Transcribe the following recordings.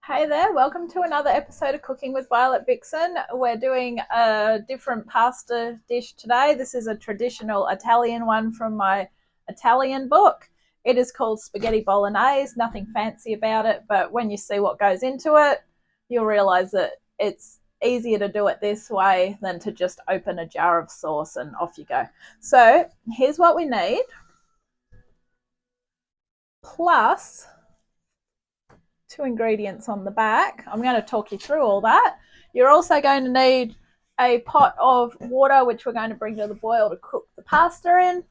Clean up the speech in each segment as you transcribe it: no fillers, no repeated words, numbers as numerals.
Hey there, welcome to another episode of Cooking with Violet Vixen. We're doing a different pasta dish today. This is a traditional Italian one from my Italian book. It is called spaghetti bolognese, nothing fancy about it, but when you see what goes into it, you'll realize that it's easier to do it this way than to just open a jar of sauce and off you go. So, here's what we need, plus two ingredients on the back. I'm going to talk you through all that. You're also going to need a pot of water, which we're going to bring to the boil to cook the pasta in,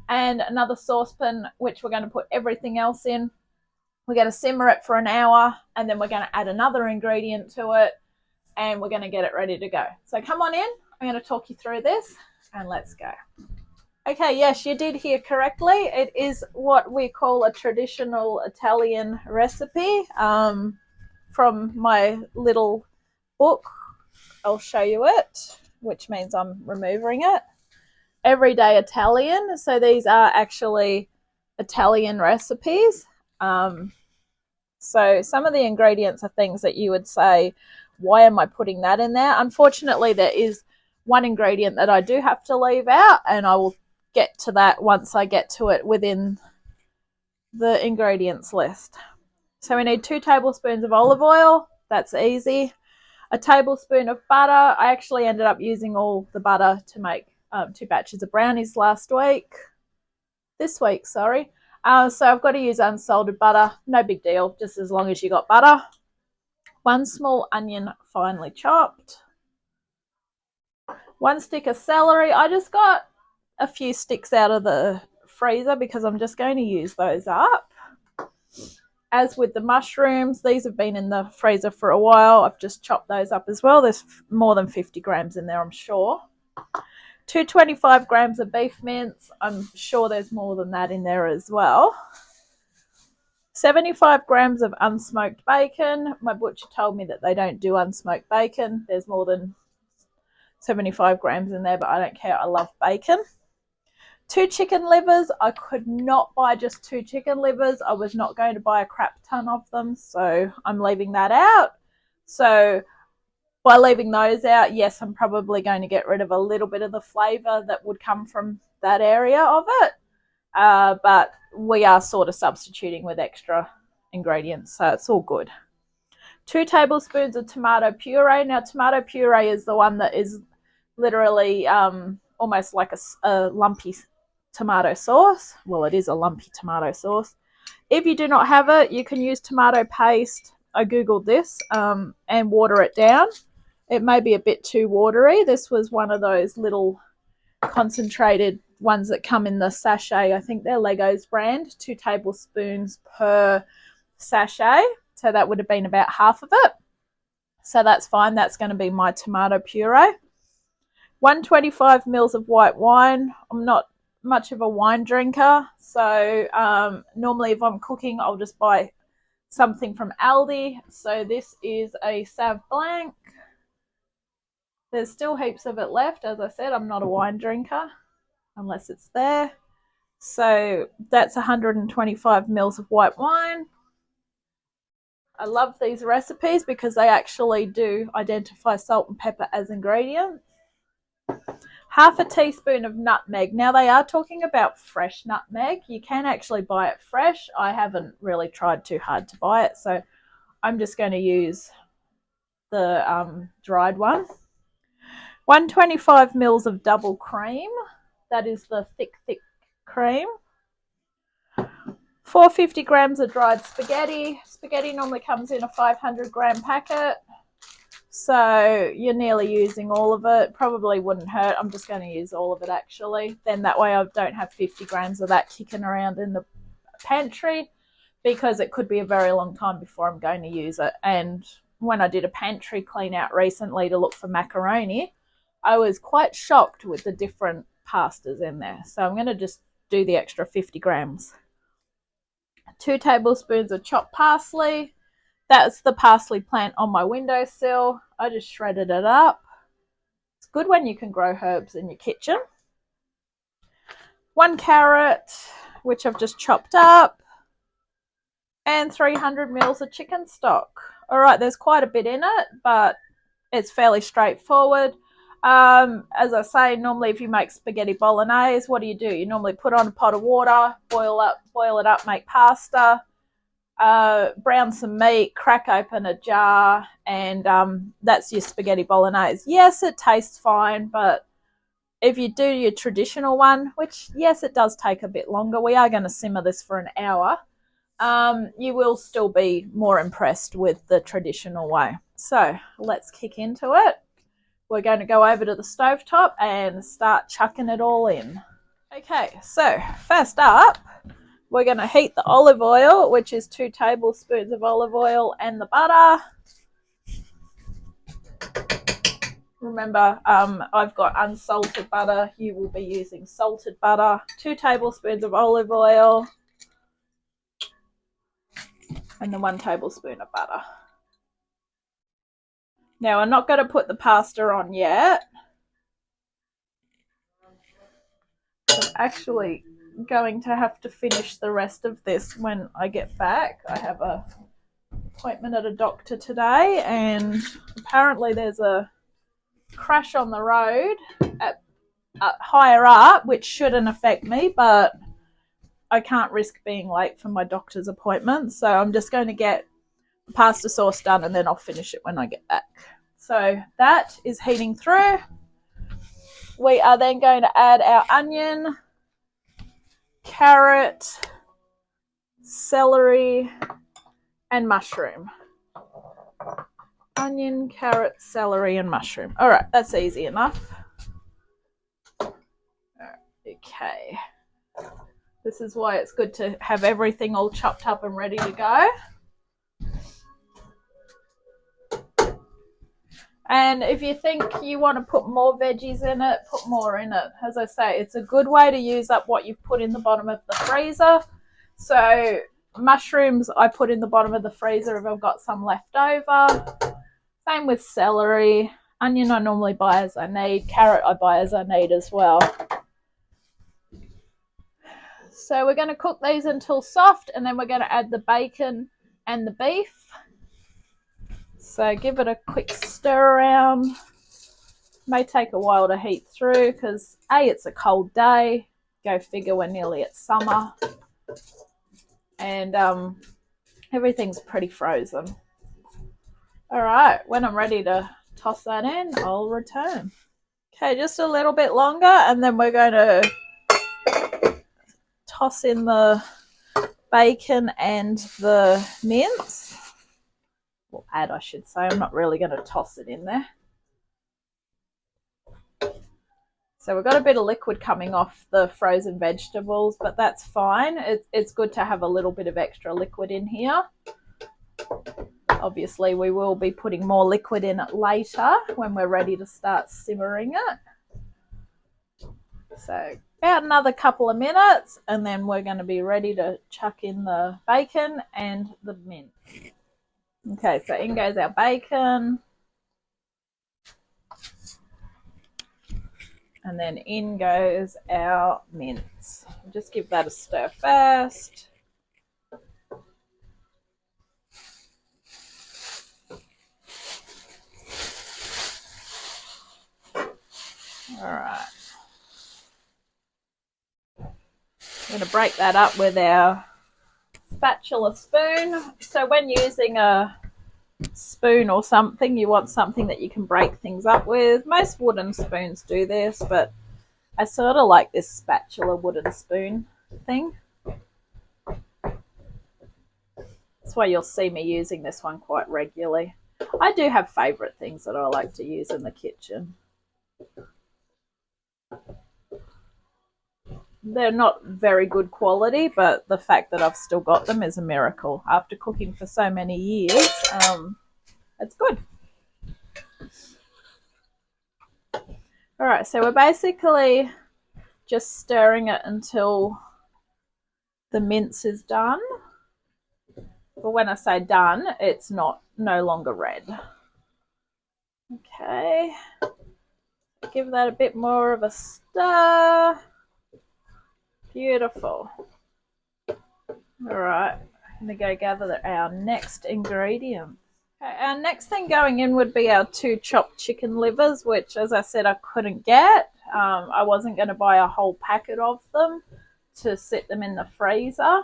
and another saucepan, which we're going to put everything else in. We're going to simmer it for an hour, and then we're going to add another ingredient to it, and we're going to get it ready to go. So come on in. I'm going to talk you through this, and let's go. Okay, yes, you did hear correctly. It is what we call a traditional Italian recipe from my little book. I'll show you it, which means I'm removing it. Everyday Italian. So these are actually Italian recipes. So some of the ingredients are things that you would say, why am I putting that in there? Unfortunately, there is one ingredient that I do have to leave out, and I will get to that once I get to it within the ingredients list. So we need 2 tablespoons of olive oil. That's easy. A tablespoon of butter. I actually ended up using all the butter to make 2 batches of brownies this week, sorry. So I've got to use unsalted butter. No big deal, just as long as you got butter. 1 small onion, finely chopped. 1 stick of celery. I just got a few sticks out of the freezer because I'm just going to use those up. As with the mushrooms, these have been in the freezer for a while. I've just chopped those up as well. There's more than 50 grams in there, I'm sure. 225 grams of beef mince. I'm sure there's more than that in there as well. 75 grams of unsmoked bacon. My butcher told me that they don't do unsmoked bacon. There's more than 75 grams in there, but I don't care. I love bacon. 2 chicken livers. I could not buy just 2 chicken livers. I was not going to buy a crap ton of them, so I'm leaving that out. So by leaving those out, yes, I'm probably going to get rid of a little bit of the flavour that would come from that area of it. But we are sort of substituting with extra ingredients, so it's all good. 2 tablespoons of tomato puree. Now, tomato puree is the one that is literally almost like a lumpy tomato sauce. Well, it is a lumpy tomato sauce. If you do not have it, you can use tomato paste. I googled this and water it down. It may be a bit too watery. This was one of those little concentrated ones that come in the sachet. I think they're Legos brand. 2 tablespoons per sachet. So that would have been about half of it. So that's fine. That's going to be my tomato puree. 125 mils of white wine. I'm not much of a wine drinker, so normally if I'm cooking, I'll just buy something from Aldi. So this is a Sauv Blanc. There's still heaps of it left. As I said, I'm not a wine drinker unless it's there. So that's 125 mils of white wine. I love these recipes because they actually do identify salt and pepper as ingredients. Half a teaspoon of nutmeg. Now, they are talking about fresh nutmeg. You can actually buy it fresh. I haven't really tried too hard to buy it, so I'm just going to use the dried one. 125 mils of double cream. That is the thick cream. 450 grams of dried spaghetti. Spaghetti normally comes in a 500 gram packet. So you're nearly using all of it. Probably wouldn't hurt. I'm just going to use all of it actually. Then that way I don't have 50 grams of that kicking around in the pantry because it could be a very long time before I'm going to use it. And when I did a pantry clean out recently to look for macaroni, I was quite shocked with the different pastas in there. So I'm going to just do the extra 50 grams. 2 tablespoons of chopped parsley. That's the parsley plant on my windowsill. I just shredded it up. It's good when you can grow herbs in your kitchen. 1 carrot, which I've just chopped up. and 300 mils of chicken stock. All right, there's quite a bit in it, but it's fairly straightforward. As I say, normally if you make spaghetti bolognese, what do? You normally put on a pot of water, boil it up, make pasta, brown some meat, crack open a jar, and that's your spaghetti bolognese. Yes, it tastes fine, but if you do your traditional one, which yes, it does take a bit longer, we are going to simmer this for an hour, you will still be more impressed with the traditional way. So let's kick into it. We're going to go over to the stovetop and start chucking it all in. Okay, so first up, we're going to heat the olive oil, which is 2 tablespoons of olive oil, and the butter. Remember, I've got unsalted butter. You will be using salted butter. 2 tablespoons of olive oil, and then 1 tablespoon of butter. Now, I'm not going to put the pasta on yet. I'm actually going to have to finish the rest of this when I get back. I have an appointment at a doctor today, and apparently there's a crash on the road at higher up, which shouldn't affect me, but I can't risk being late for my doctor's appointment, so I'm just going to get the pasta sauce done and then I'll finish it when I get back. So that is heating through. We are then going to add our onion, carrot, celery, and mushroom. Onion, carrot, celery, and mushroom. All right, that's easy enough. Okay. This is why it's good to have everything all chopped up and ready to go. And if you think you want to put more veggies in it, put more in it. As I say, it's a good way to use up what you've put in the bottom of the freezer. So mushrooms I put in the bottom of the freezer if I've got some left over. Same with celery. Onion I normally buy as I need. Carrot I buy as I need as well. So we're going to cook these until soft, and then we're going to add the bacon and the beef. So give it a quick stir around. May take a while to heat through because A, it's a cold day. Go figure, we're nearly at summer. And everything's pretty frozen. All right, when I'm ready to toss that in, I'll return. Okay, just a little bit longer, and then we're going to toss in the bacon and the mince. Or add, I should say. I'm not really going to toss it in there. So we've got a bit of liquid coming off the frozen vegetables, but that's fine. It's good to have a little bit of extra liquid in here. Obviously, we will be putting more liquid in it later when we're ready to start simmering it. So about another couple of minutes, and then we're going to be ready to chuck in the bacon and the mince. Okay, so in goes our bacon. And then in goes our mince. Just give that a stir first. All right. I'm going to break that up with our spatula spoon. So when using a spoon or something, you want something that you can break things up with. Most wooden spoons do this, but I sort of like this spatula wooden spoon thing. That's why you'll see me using this one quite regularly. I do have favourite things that I like to use in the kitchen. They're not very good quality, but the fact that I've still got them is a miracle. After cooking for so many years, it's good. All right, so we're basically just stirring it until the mince is done. But when I say done, it's no longer red. Okay. Give that a bit more of a stir. Beautiful. All right. I'm going to go gather our next ingredient. Okay, our next thing going in would be our 2 chopped chicken livers, which, as I said, I couldn't get. I wasn't going to buy a whole packet of them to sit them in the freezer.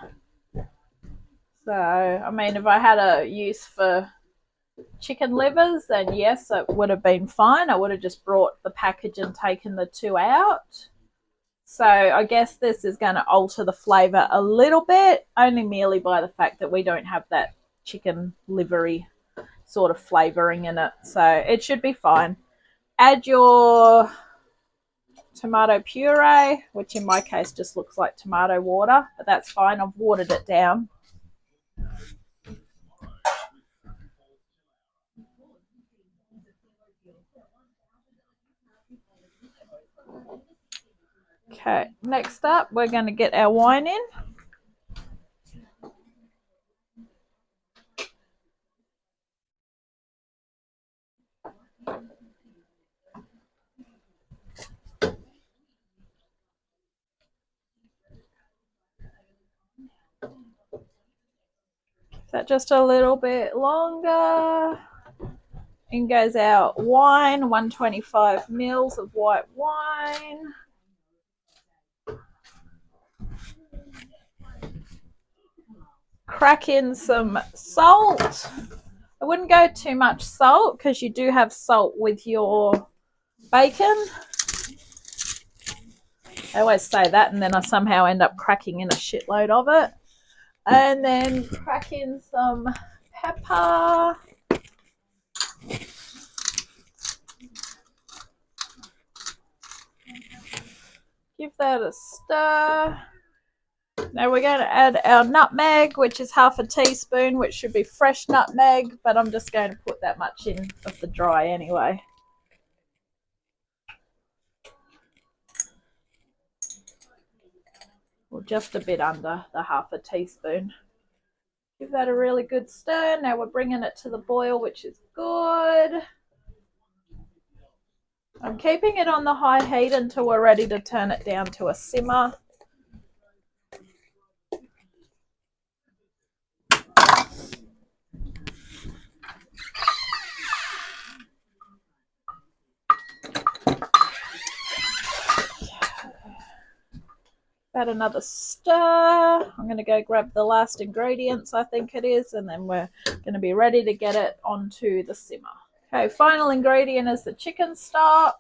So, I mean, if I had a use for chicken livers, then yes, it would have been fine. I would have just brought the package and taken the 2 out. So I guess this is going to alter the flavour a little bit, only merely by the fact that we don't have that chicken livery sort of flavouring in it. So it should be fine. Add your tomato puree, which in my case just looks like tomato water, but that's fine. I've watered it down. Okay, next up, we're going to get our wine in. That just a little bit longer. In goes our wine, 125 mils of white wine. Crack in some salt. I wouldn't go too much salt because you do have salt with your bacon. I always say that and then I somehow end up cracking in a shitload of it. And then crack in some pepper. Give that a stir. Now we're going to add our nutmeg, which is half a teaspoon, which should be fresh nutmeg, but I'm just going to put that much in of the dry anyway. Or just a bit under the half a teaspoon. Give that a really good stir. Now we're bringing it to the boil, which is good. I'm keeping it on the high heat until we're ready to turn it down to a simmer. Add another stir. I'm going to go grab the last ingredients, I think it is, and then we're going to be ready to get it onto the simmer. Okay, final ingredient is the chicken stock.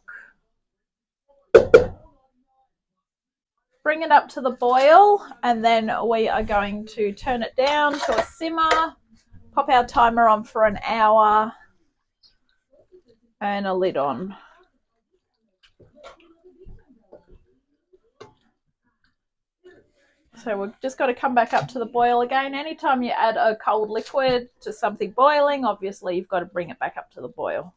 Bring it up to the boil, and then we are going to turn it down to a simmer, pop our timer on for an hour, and a lid on. So we've just got to come back up to the boil again. Anytime you add a cold liquid to something boiling, obviously you've got to bring it back up to the boil.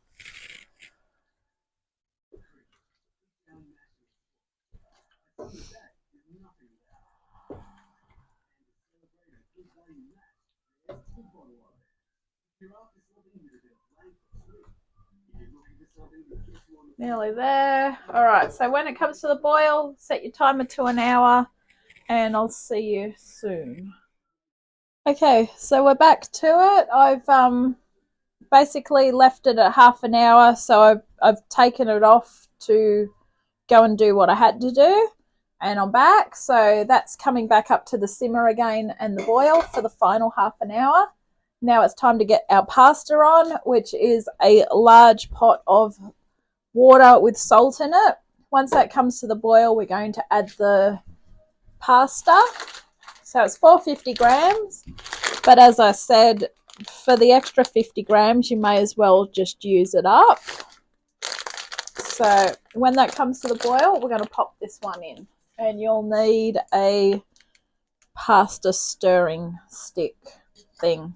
Nearly there. All right, so when it comes to the boil, set your timer to an hour, and I'll see you soon. Okay, so we're back to it. I've basically left it at half an hour, so I've taken it off to go and do what I had to do, and I'm back. So that's coming back up to the simmer again and the boil for the final half an hour. Now it's time to get our pasta on, which is a large pot of water with salt in it. Once that comes to the boil, we're going to add the pasta. So it's 450 grams, but as I said, for the extra 50 grams, you may as well just use it up. So when that comes to the boil, we're going to pop this one in, and you'll need a pasta stirring stick thing.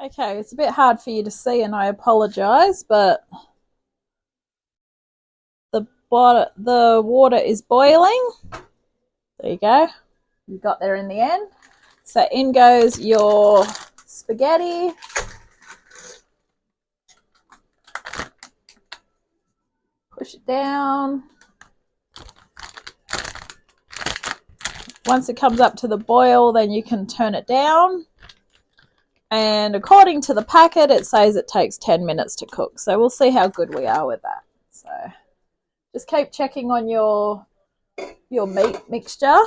Okay, it's a bit hard for you to see, and I apologise, but the water is boiling. There you go. You got there in the end. So in goes your spaghetti. Push it down. Once it comes up to the boil, then you can turn it down. And according to the packet, it says it takes 10 minutes to cook. So we'll see how good we are with that. So just keep checking on your meat mixture.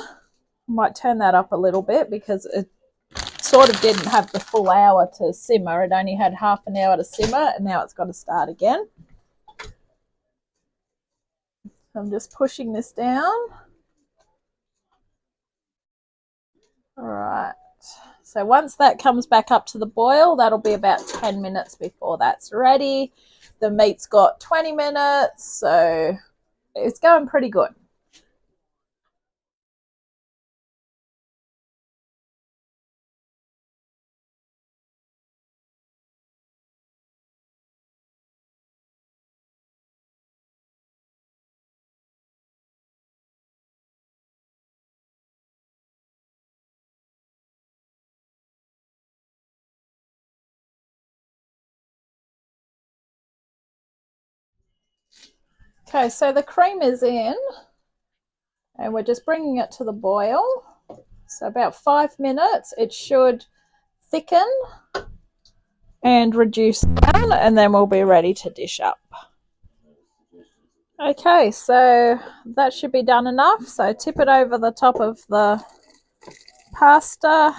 Might turn that up a little bit because it sort of didn't have the full hour to simmer. It only had half an hour to simmer, and now it's got to start again. I'm just pushing this down. All right. So once that comes back up to the boil, that'll be about 10 minutes before that's ready. The meat's got 20 minutes, so it's going pretty good. Okay, so the cream is in, and we're just bringing it to the boil. So about 5 minutes, it should thicken and reduce down, and then we'll be ready to dish up. Okay, so that should be done enough. So tip it over the top of the pasta,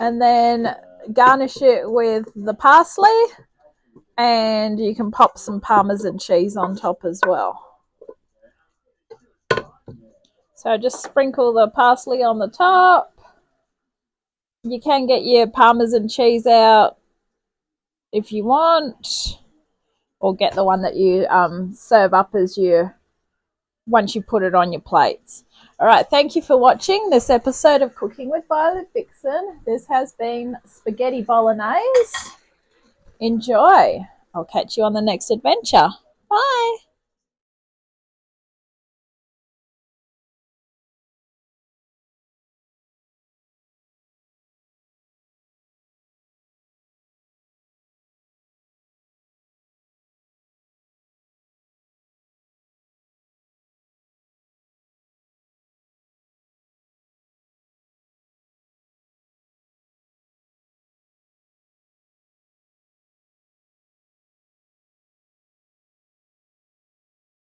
and then garnish it with the parsley, and you can pop some Parmesan cheese on top as well. So just sprinkle the parsley on the top. You can get your Parmesan cheese out if you want, or get the one that you serve up as once you put it on your plates. All right, thank you for watching this episode of Cooking with Violet Vixen. This has been spaghetti bolognese. Enjoy. I'll catch you on the next adventure. Bye.